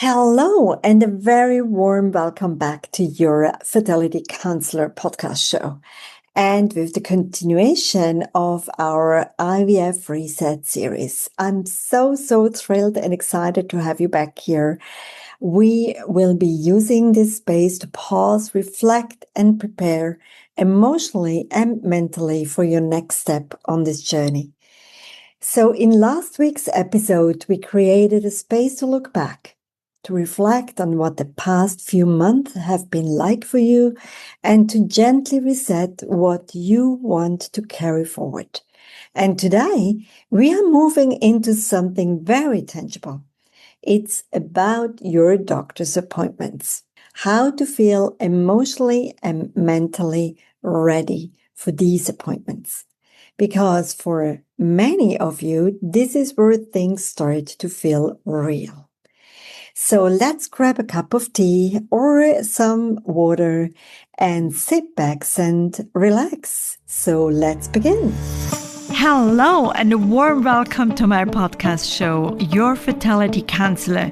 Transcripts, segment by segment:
Hello, and a very warm welcome back to your Fertility Counselor podcast show. And with the continuation of our IVF Reset series, I'm so thrilled and excited to have you back here. We will be using this space to pause, reflect, and prepare emotionally and mentally for your next step on this journey. So in last week's episode, we created a space to look back, to reflect on what the past few months have been like for you, and to gently reset what you want to carry forward. And today, we are moving into something very tangible. It's about your doctor's appointments, how to feel emotionally and mentally ready for these appointments. Because for many of you, this is where things start to feel real. So let's grab a cup of tea or some water and sit back and relax. So let's begin. Hello and a warm welcome to my podcast show, Your Fertility Counselor.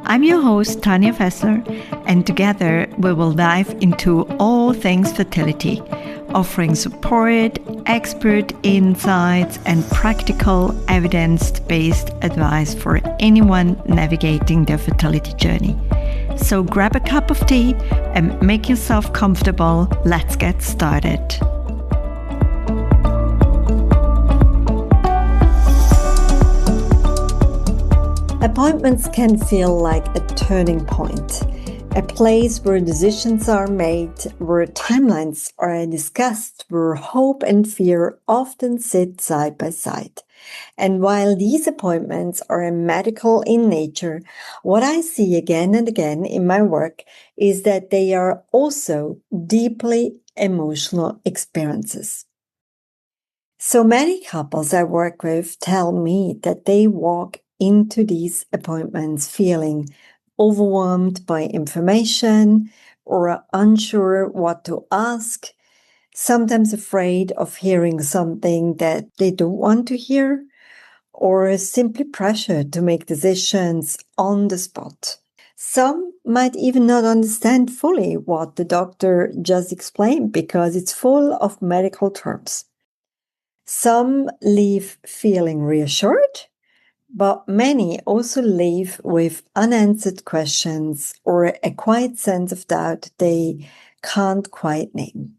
I'm your host, Tanya Fessler, and together we will dive into all things fertility, offering support, expert insights, and practical evidence-based advice for anyone navigating their fertility journey. So grab a cup of tea and make yourself comfortable. Let's get started. Appointments can feel like a turning point, a place where decisions are made, where timelines are discussed, where hope and fear often sit side by side. And while these appointments are medical in nature, what I see again and again in my work is that they are also deeply emotional experiences. So many couples I work with tell me that they walk into these appointments feeling overwhelmed by information or unsure what to ask, sometimes afraid of hearing something that they don't want to hear, or simply pressured to make decisions on the spot. Some might even not understand fully what the doctor just explained because it's full of medical terms. Some leave feeling reassured, but many also leave with unanswered questions or a quiet sense of doubt they can't quite name.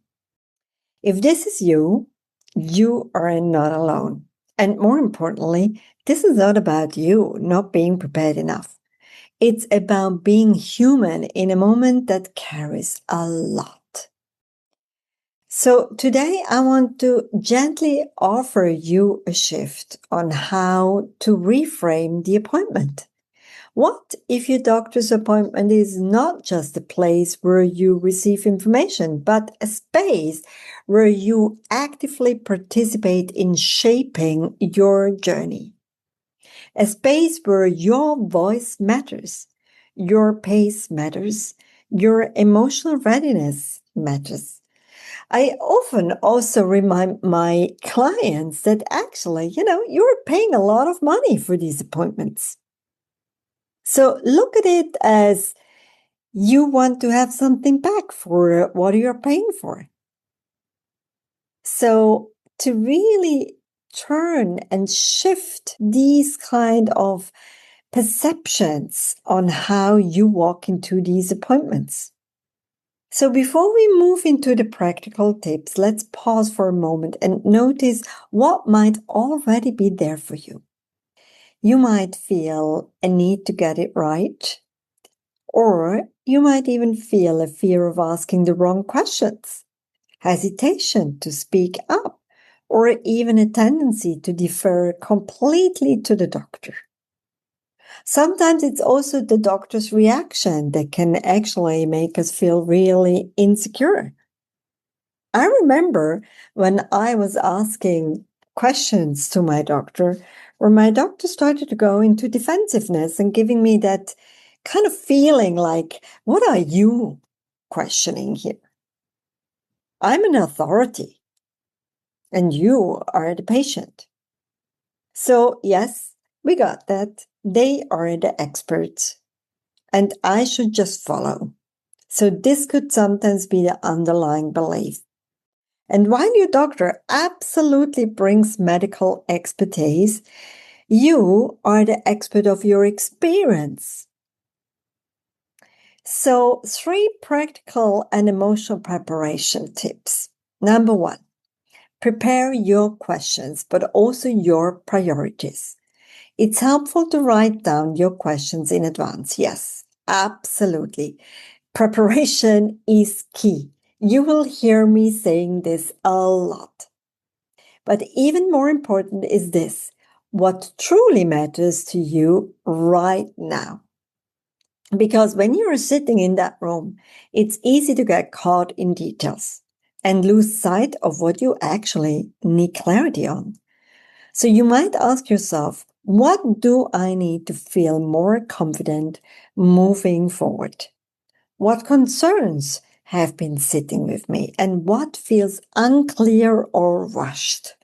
If this is you, you are not alone. And more importantly, this is not about you not being prepared enough. It's about being human in a moment that carries a lot. So today I want to gently offer you a shift on how to reframe the appointment. What if your doctor's appointment is not just a place where you receive information, but a space where you actively participate in shaping your journey? A space where your voice matters, your pace matters, your emotional readiness matters. I often also remind my clients that actually, you're paying a lot of money for these appointments. So look at it as you want to have something back for what you're paying for. So to really turn and shift these kind of perceptions on how you walk into these appointments. So before we move into the practical tips, let's pause for a moment and notice what might already be there for you. You might feel a need to get it right, or you might even feel a fear of asking the wrong questions, hesitation to speak up, or even a tendency to defer completely to the doctor. Sometimes it's also the doctor's reaction that can actually make us feel really insecure. I remember when I was asking questions to my doctor, where my doctor started to go into defensiveness and giving me that kind of feeling like, what are you questioning here? I'm an authority and you are the patient. So yes, we got that. They are the experts. and I should just follow. So this could sometimes be the underlying belief. And while your doctor absolutely brings medical expertise, you are the expert of your experience. So 3 practical and emotional preparation tips. Number 1, prepare your questions, but also your priorities. It's helpful to write down your questions in advance. Yes, absolutely. Preparation is key. You will hear me saying this a lot. But even more important is this: what truly matters to you right now. Because when you're sitting in that room, it's easy to get caught in details and lose sight of what you actually need clarity on. So you might ask yourself, what do I need to feel more confident moving forward? What concerns have been sitting with me and what feels unclear or rushed?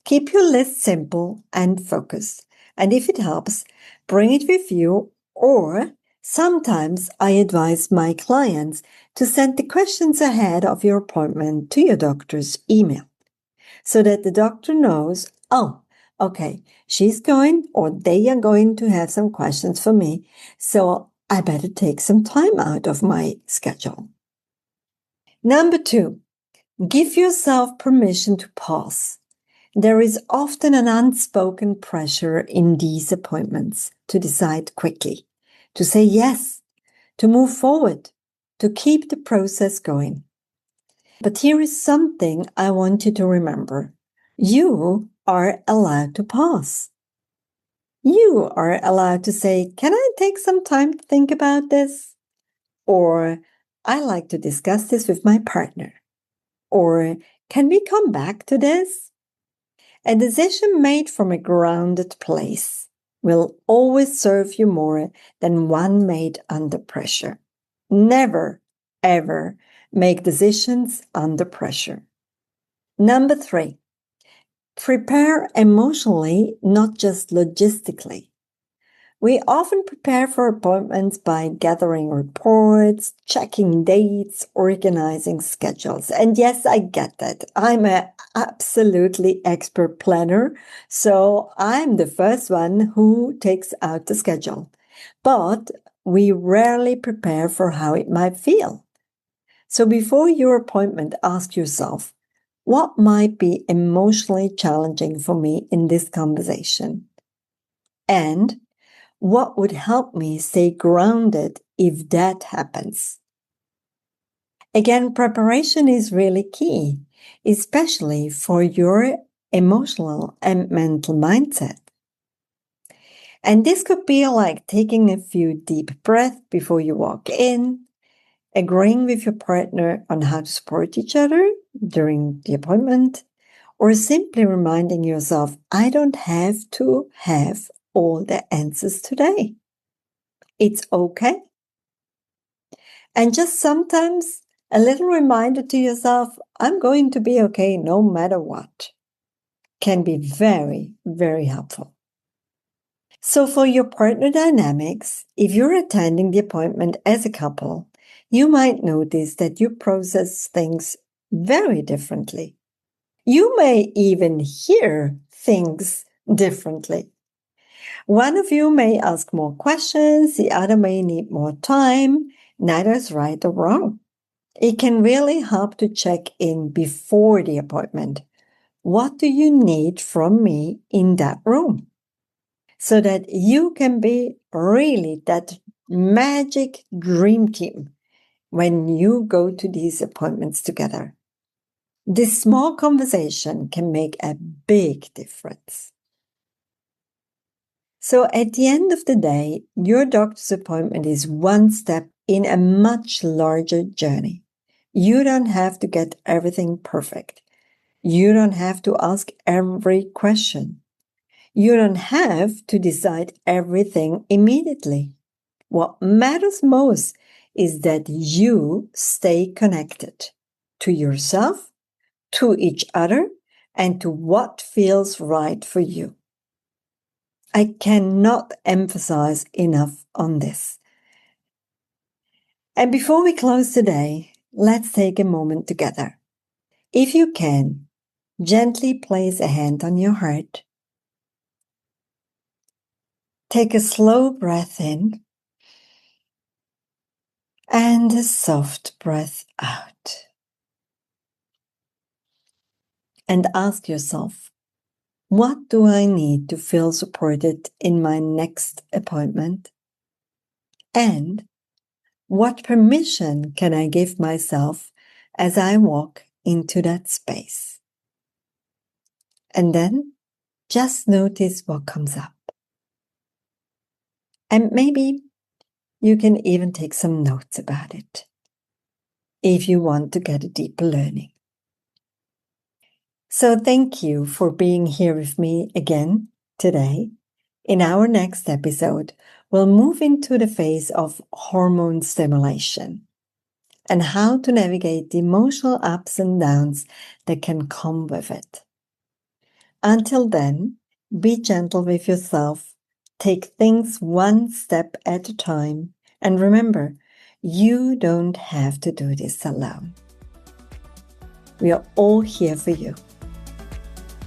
Keep your list simple and focused. And if it helps, bring it with you, or sometimes I advise my clients to send the questions ahead of your appointment to your doctor's email so that the doctor knows, oh, okay, she's going or they are going to have some questions for me. So I better take some time out of my schedule. Number 2, give yourself permission to pause. There is often an unspoken pressure in these appointments to decide quickly, to say yes, to move forward, to keep the process going. But here is something I want you to remember. You are allowed to pause. You are allowed to say, can I take some time to think about this? Or, I like to discuss this with my partner. Or, can we come back to this? A decision made from a grounded place will always serve you more than one made under pressure. Never, ever make decisions under pressure. Number 3, prepare emotionally, not just logistically. We often prepare for appointments by gathering reports, checking dates, organizing schedules. And yes, I get that. I'm an absolutely expert planner, so I'm the first one who takes out the schedule. But we rarely prepare for how it might feel. So before your appointment, ask yourself, what might be emotionally challenging for me in this conversation? And what would help me stay grounded if that happens? Again, preparation is really key, especially for your emotional and mental mindset. And this could be like taking a few deep breaths before you walk in, agreeing with your partner on how to support each other during the appointment, or simply reminding yourself, I don't have to have all the answers today. It's okay. And just sometimes a little reminder to yourself, I'm going to be okay no matter what, can be very, very helpful. So for your partner dynamics, if you're attending the appointment as a couple, you might notice that you process things very differently. You may even hear things differently. One of you may ask more questions, the other may need more time. Neither is right or wrong. It can really help to check in before the appointment. What do you need from me in that room? So that you can be really that magic dream team when you go to these appointments together. This small conversation can make a big difference. So at the end of the day, your doctor's appointment is one step in a much larger journey. You don't have to get everything perfect. You don't have to ask every question. You don't have to decide everything immediately. What matters most is that you stay connected to yourself, to each other, and to what feels right for you. I cannot emphasize enough on this. And before we close today, let's take a moment together. If you can, gently place a hand on your heart. Take a slow breath in and a soft breath out. And ask yourself, what do I need to feel supported in my next appointment? And what permission can I give myself as I walk into that space? And then just notice what comes up. And maybe you can even take some notes about it if you want to get a deeper learning. So thank you for being here with me again today. In our next episode, we'll move into the phase of hormone stimulation and how to navigate the emotional ups and downs that can come with it. Until then, be gentle with yourself, take things one step at a time, and remember, you don't have to do this alone. We are all here for you.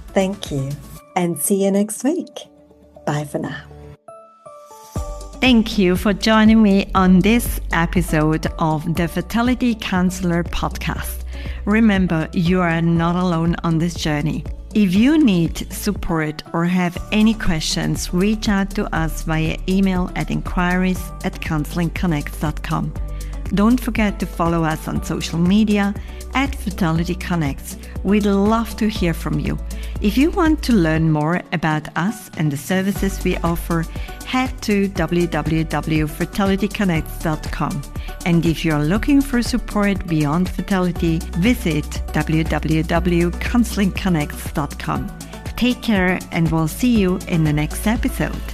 Thank you, and see you next week. Bye for now. Thank you for joining me on this episode of the Fertility Counselor podcast. Remember, you are not alone on this journey. If you need support or have any questions, reach out to us via email at inquiries@counselingconnects.com. Don't forget to follow us on social media at Fertility Connects. We'd love to hear from you. If you want to learn more about us and the services we offer, head to www.fertilityconnects.com. And if you're looking for support beyond fertility, visit www.counselingconnects.com. Take care, and we'll see you in the next episode.